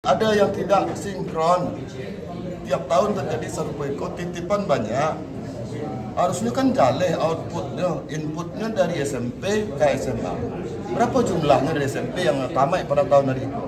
Ada yang tidak sinkron. Tiap tahun terjadi serupa titipan banyak. Harusnya kan jaleh inputnya dari SMP ke SMA. Berapa jumlahnya dari SMP yang tamat pada tahun hari itu?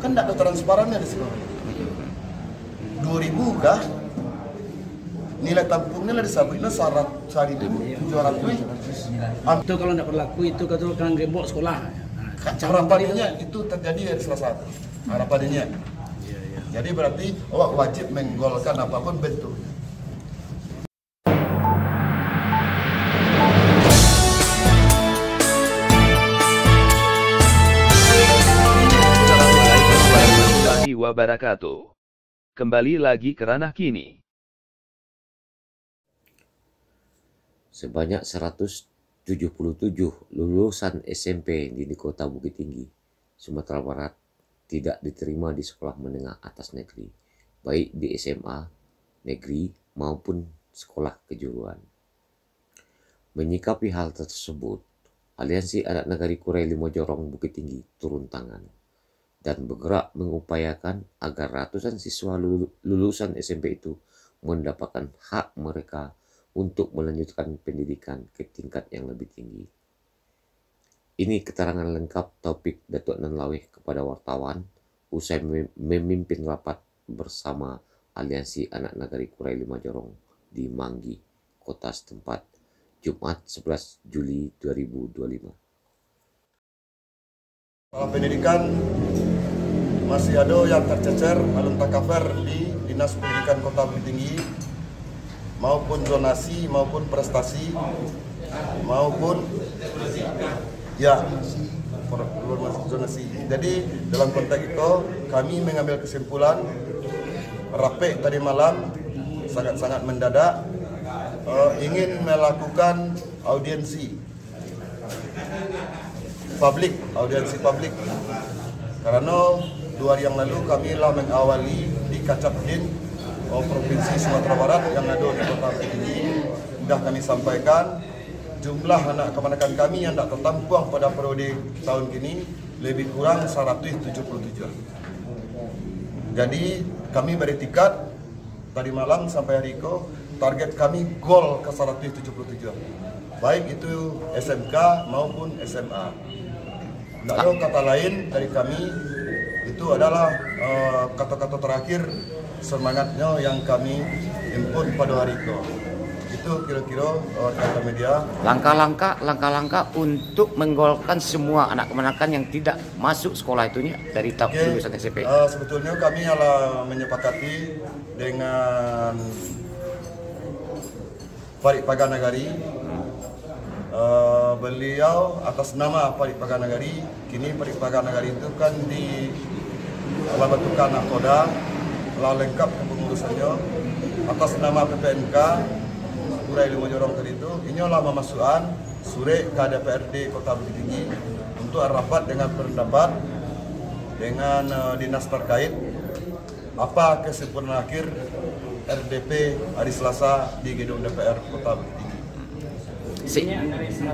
Kan tidak ada transparannya di situ. 2.000 kah? Nilai tampungnya lah disabitnya 1.700. Itu kalau tidak berlaku itu kan gembok sekolah. Harapannya itu terjadi dari salah satu. Harapannya. Jadi berarti awak wajib menggolkan apapun bentuk. Assalamualaikum warahmatullahi wabarakatuh. Kembali lagi ke ranah kini. Sebanyak 177 lulusan SMP di Kota Bukit Tinggi, Sumatera Barat tidak diterima di sekolah menengah atas negeri, baik di SMA negeri maupun sekolah kejuruan. Menyikapi hal tersebut, Aliansi Anak Nagari Kurai Limojorong Bukit Tinggi turun tangan dan bergerak mengupayakan agar ratusan siswa lulusan SMP itu mendapatkan hak mereka untuk melanjutkan pendidikan ke tingkat yang lebih tinggi. Ini keterangan lengkap Taufik Datuk Nanlaweh kepada wartawan usai memimpin rapat bersama Aliansi Anak Nagari Kurai Limojorong di Manggi, kota setempat, Jumat 11 Juli 2025. Pendidikan masih ada yang tercecer alun takafir di Dinas Pendidikan Kota Bukit Tinggi, maupun zonasi maupun prestasi maupun zonasi. Jadi dalam konteks itu kami mengambil kesimpulan rapek tadi malam sangat-sangat mendadak, ingin melakukan audiensi publik karena 2 hari yang lalu kami telah mengawali di Kacapdin Provinsi Sumatera Barat yang ada di Kota Bukit Tinggi. Sudah kami sampaikan jumlah anak keponakan kami yang tidak tertampung pada periode tahun ini lebih kurang 177. Jadi kami beretikat tadi malam sampai hari ini target kami gol ke 177, baik itu SMK maupun SMA. Tidak ada kata lain dari kami, itu adalah kata-kata terakhir semangatnya yang kami input pada hari itu. Itu kira-kira kata media. Langkah-langkah untuk menggolkan semua anak keponakan yang tidak masuk sekolah itu dari lulusan SMP. Sebetulnya kami adalah menyepakati dengan Parik Paganagari. Beliau atas nama Parik Paganagari, kini Parik Paganagari itu kan di Labatukan Nakoda, telah lengkap kepengurusannya atas nama PPNK Kurai Limojorong tadi itu. Ini adalah memasukkan surat ke DPRD Kota Bukit Tinggi untuk rapat dengan pendapat dengan dinas terkait apa kesimpulan akhir RDP hari Selasa di gedung DPR Kota Bukit Tinggi. Isinya dari 100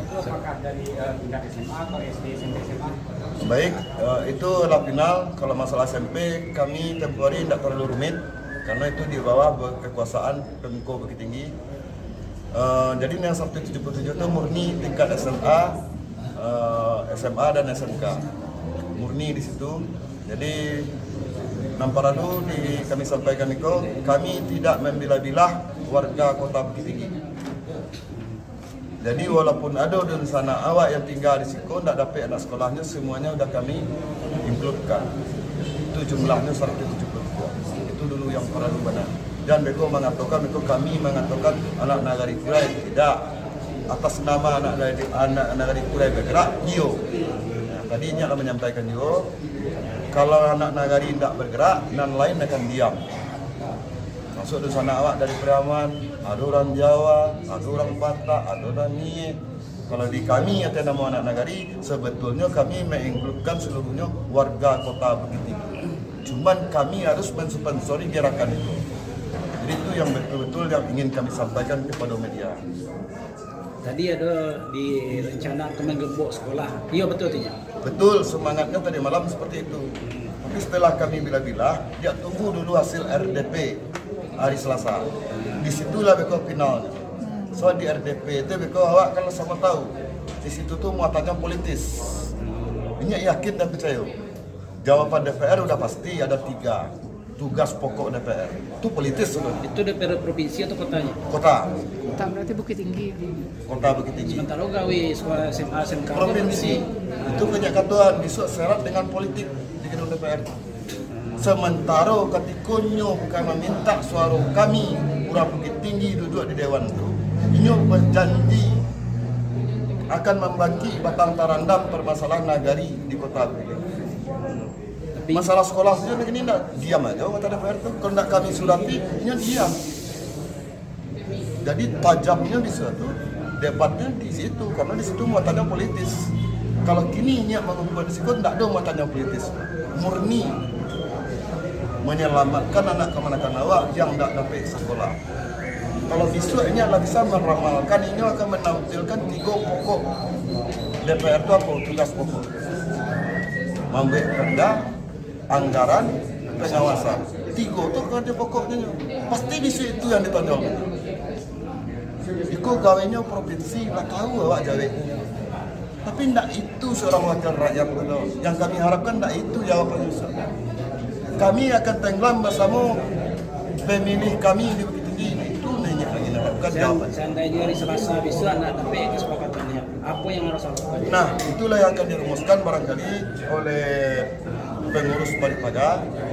itu apakah dari tingkat SMA atau SD, SMP, SMA? Baik, itu adalah final. Kalau masalah SMP kami tempoh hari tidak terlalu rumit karena itu di bawah kekuasaan Pemko Bukit Tinggi. Jadi yang 177 itu murni tingkat SMA dan SMK, murni di situ. Jadi nampaknya kami sampaikan itu kami tidak membilah-bilah warga Kota Bukit Tinggi. Jadi walaupun ada di sana awak yang tinggal di situ tidak dapat anak sekolahnya, semuanya sudah kami includekan. Itu jumlahnya 172. Itu dulu yang perlu benar. Dan mereka mengatakan kami mengatakan anak nagari kurai tidak atas nama anak nagari kurai bergerak yo. Tadi Nyak menyampaikan yo, kalau anak nagari tidak bergerak, nan lain akan diam. Masuk di sana awak dari Priaman, ada orang Jawa, ada orang Batak, ada orang Niye. Kalau di kami atas nama anak nagari, sebetulnya kami menginkludkan seluruhnya warga Kota Bukit Tinggi. Cuman kami harus mensponsori gerakan itu. Jadi itu yang betul-betul yang ingin kami sampaikan kepada media. Tadi ada di rencana akan menggembok sekolah. Iya betul tidak? Betul, semangatnya tadi malam seperti itu. Tapi setelah kami bila-bila, dia tunggu dulu hasil RDP hari Selasa. Disitulah beko finalnya. So di RDP itu beko awak kalau sama tahu, di situ tuh muatannya politis. Ini yakin dan percaya. Jawaban DPR udah pasti ada 3. Tugas pokok DPR itu politis sudah. Itu DPR provinsi atau kotanya? Kota Berarti Bukit Tinggi. Kota Bukit Tinggi. Sementara gawe sekolah SMA SMK Provinsi itu kenyakatuan disuk syarat dengan politik di gedung DPR. Sementara ketika nyo bukan meminta suara kami orang Bukit Tinggi duduk di dewan itu, nyo berjanji akan membangkit batang tarandam permasalahan nagari di kota Bukit. Masalah sekolah saja begini enggak diam aja kata DPR itu. Kalau enggak kami surati, nya diam. Jadi tajamnya di situ, debatnya di situ karena di situ muatannya politis. Kalau kini nya mengumpulkan di situ enggak ada muatannya politis. Murni menyelamatkan anak kemanakan awak yang enggak dapat sekolah. Kalau besoknya lah bisa meramalkan ini akan menampilkan 3 pokok DPR itu apa tugas pokok. Membuat perda, anggaran, pengawasan. 3 itu kerja pokoknya. Pasti di situ yang ditonjolkan. Iku gawainya provinsi lah tahu awak jawe. Tapi ndak itu seorang wakil rakyat betul. Yang kami harapkan ndak itu jawabannya. Kami akan tenggelam bersama pemilih kami di Bukit Tinggi. Itu nanya kami harapkan jawaban. Seandainya hari Selasa besok anak dapat kesepakatannya, apa yang harus dilakukan? Nah, itulah yang akan dirumuskan barangkali oleh pengurus Paripaga.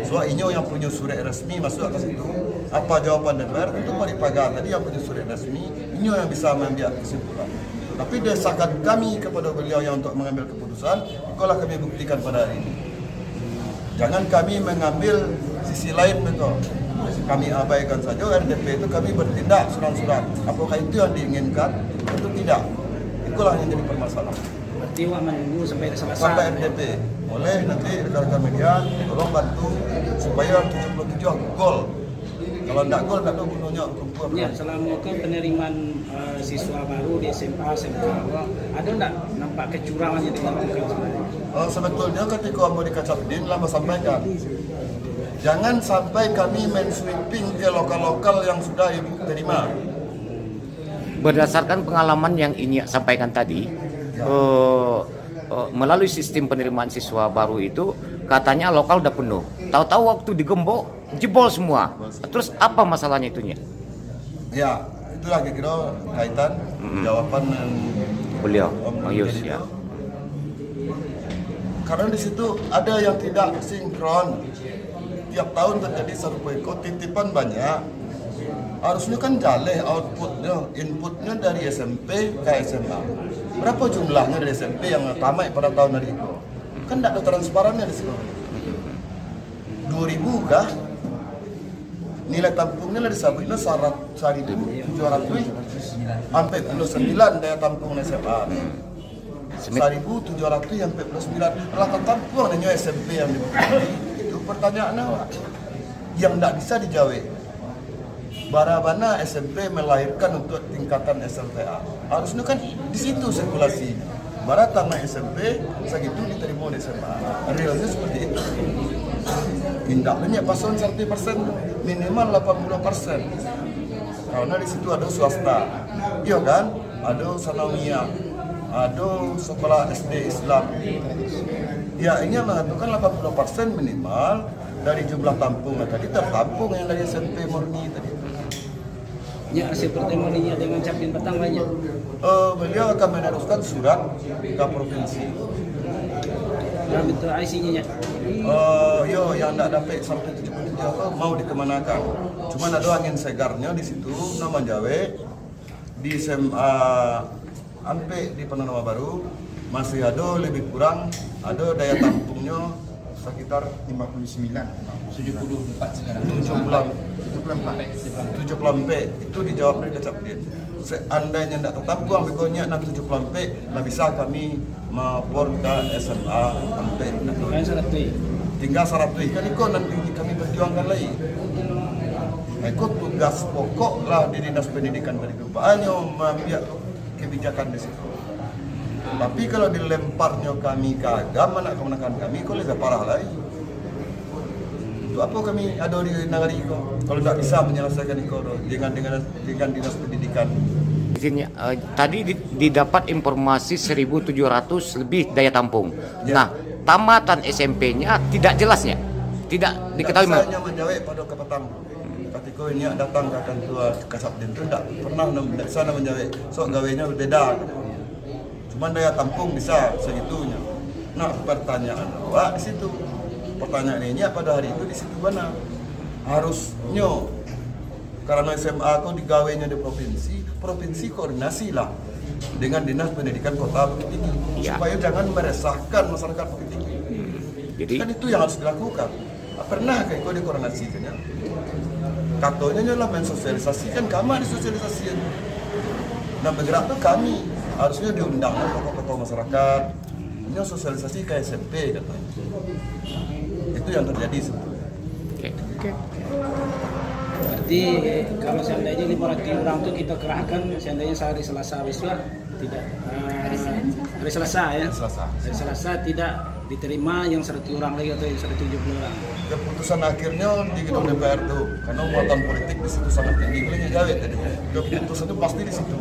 Soal ini yang punya surat resmi masuk ke situ. Apa jawaban DPR? Itu Paripaga tadi yang punya surat resmi. Ini yang bisa mengambil kesimpulan. Tapi desakan kami kepada beliau yang untuk mengambil keputusan, itulah kami buktikan pada hari ini. Jangan kami mengambil sisi lain betul. Kami abaikan saja RDP itu kami bertindak surat-surat. Apakah itu yang diinginkan? Itu tidak. Itulah yang jadi permasalahan. Berarti wak menunggu sampai Selasa. Sampai RDP. Oleh nanti rekan-rekan media tolong bantu supaya 77 gol. Kalau tidak gol, tidak ada gunanya kumpul. Ya, selama ke penerimaan siswa baru di SMA, SMK, ada enggak nampak kecurangan yang dilakukan sebenarnya? Sebetulnya ketika mau dikacapin, lama sampaikan. Jangan sampai kami main sweeping ke lokal-lokal yang sudah ibu terima. Berdasarkan pengalaman yang ini sampaikan tadi, melalui sistem penerimaan siswa baru itu katanya lokal udah penuh. Tahu-tahu waktu digembok jebol semua. Terus apa masalahnya itunya? Ya, itulah kira-kira kaitan jawaban Beliau, Om Yus Deddy ya. itu. Karena di situ ada yang tidak sinkron. Tiap tahun terjadi serupa itu, titipan banyak. Harusnya kan jaleh outputnya, inputnya dari SMP ke SMA. Berapa jumlahnya dari SMP yang tamat pada tahun hari itu? Kan tidak ada transparannya di situ. 2.000 kah? Nilai tampungnya lah disabitnya 1.700 sampai 49 daya tampung SMA. 1.700 sampai 49. Rata tampung hanya SMP yang dibutuhkan. Itu pertanyaan awak yang tidak bisa dijawab. Barabana SMP melahirkan untuk tingkatan SLTA. Harusnya kan di situ sirkulasi. Barat tamat SMP, segitu diterima di SMA. Realnya seperti itu. Tindaknya paslon 100%, minimal 80%. Karena di situ ada swasta. Iya kan? Ada sanawiyah, ada sekolah SD Islam. Ya, ini mengatakan 80% minimal dari jumlah tampung. Tadi tertampung yang dari SMP murni tadi. Ya, hasil pertemuan ini ada yang ngancapin petang banyak. Beliau akan meneruskan surat ke provinsi. Dalam bentuk IC-nya ya. Yang tidak dapat sampai 77 apa mau dikemanakan. Cuman ada angin segarnya di situ nama Jawa di SMA Ampe di Penanawa Baru masih ada lebih kurang ada daya tampungnya sekitar 59, 74 sekarang. 70 itu dijawab dari Kecapdin. Seandainya tidak tertampung begonya 70 lah bisa kami melapor ke SMA Ampe. Kan syarat tuh. Tinggal 100 kan itu nanti kami perjuangkan lagi. Ikut tugas pokok lah di Dinas Pendidikan Kedipaan yang mengambil kebijakan di situ. Tapi kalau dilemparnya kami ke agama, nak kemenakan kami, kok lebih parah lagi. Untuk apa kami ada di negara Iko kalau tidak bisa menyelesaikan Iko dengan dinas pendidikan? Tadi didapat informasi 1.700 lebih daya tampung. Ya. Nah, tamatan SMP-nya tidak jelasnya, tidak diketahui. Saya hanya menjawab pada kepetam. Ketika ini datang ke kantor Kasabdin itu tidak pernah sana menjawab. So gawainya berbeda. Cuman daya tampung bisa segitunya. Nah pertanyaan awak di situ. Pertanyaan ini pada hari itu di situ mana? Harusnya karena SMA aku digawainya di provinsi koordinasilah dengan dinas pendidikan kota Bukit Tinggi supaya jangan meresahkan masyarakat Bukit Tinggi. Jadi Kan itu yang harus dilakukan. Pernah kayak kau dikoordinasikan ya? Katanya nyolah mensosialisasikan, kami disosialisasikan. Nah bergerak tuh kami harusnya diundang tokoh-tokoh masyarakat. Ini sosialisasi ke SMP katanya. Itu yang terjadi sebetulnya. Berarti kalau seandainya 500 orang itu kita kerahkan, seandainya hari Selasa besok tidak hari Selasa ya. Hari Selasa tidak diterima yang 100 orang lagi atau yang 170 orang. Keputusan akhirnya di gedung DPR tuh, karena muatan politik di situ sangat tinggi. Kalian jawab tadi. Keputusan itu pasti di situ.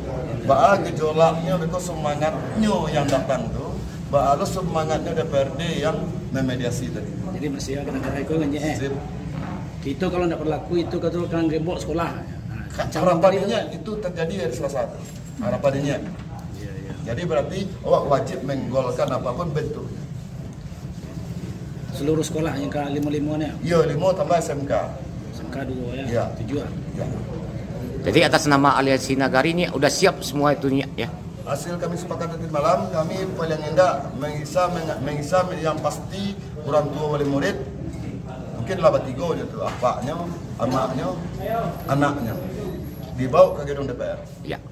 Bahwa gejolaknya, betul semangatnya yang datang tuh, bahwa semangatnya DPRD yang memediasi tadi. Jadi masih akan ada itu itu kalau tidak berlaku itu kan gembok sekolah. Harapannya itu terjadi dari salah satu. Harapannya. Jadi berarti awak wajib menggolkan apapun bentuknya. Seluruh sekolah yang ke 5-5-nya. Iya, 5 tambah SMK. SMK 2 ya. Ya. 7. Ya. Jadi atas nama Aliansi Nagari ini udah siap semua itu ya. Hasil kami sepakat tadi malam, kami paling enggak mengisa yang pasti orang tua wali murid. Mungkin lah batigo gitu, apaknya, anaknya dibawa ke gedung DPR. Ya.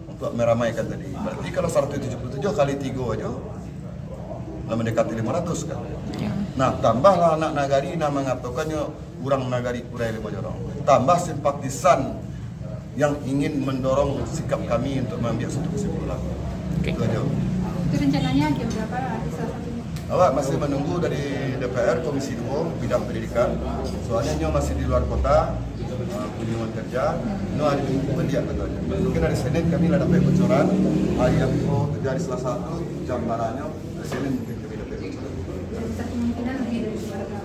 Untuk meramaikan tadi. Berarti kalau 177 kali 3 aja mendekati 500 kan. Ya. Nah, tambahlah anak nagari nama mengatakannya kurang nagari kurai 5 orang. Tambah simpatisan yang ingin mendorong sikap kami untuk mengambil satu kesimpulan. Oke. Itu aja. Itu rencananya jam berapa hari Selasa? Awak masih menunggu dari DPR Komisi 2 bidang pendidikan. Soalnya nyo masih di luar kota, kunjungan kerja. No hari Minggu dia katanya. Mungkin hari Senin kami lah dapat bocoran. Hari yang terjadi Selasa itu jam baranya. Hari Senin mungkin kami dapat bocoran. Kemungkinan lebih dari 200.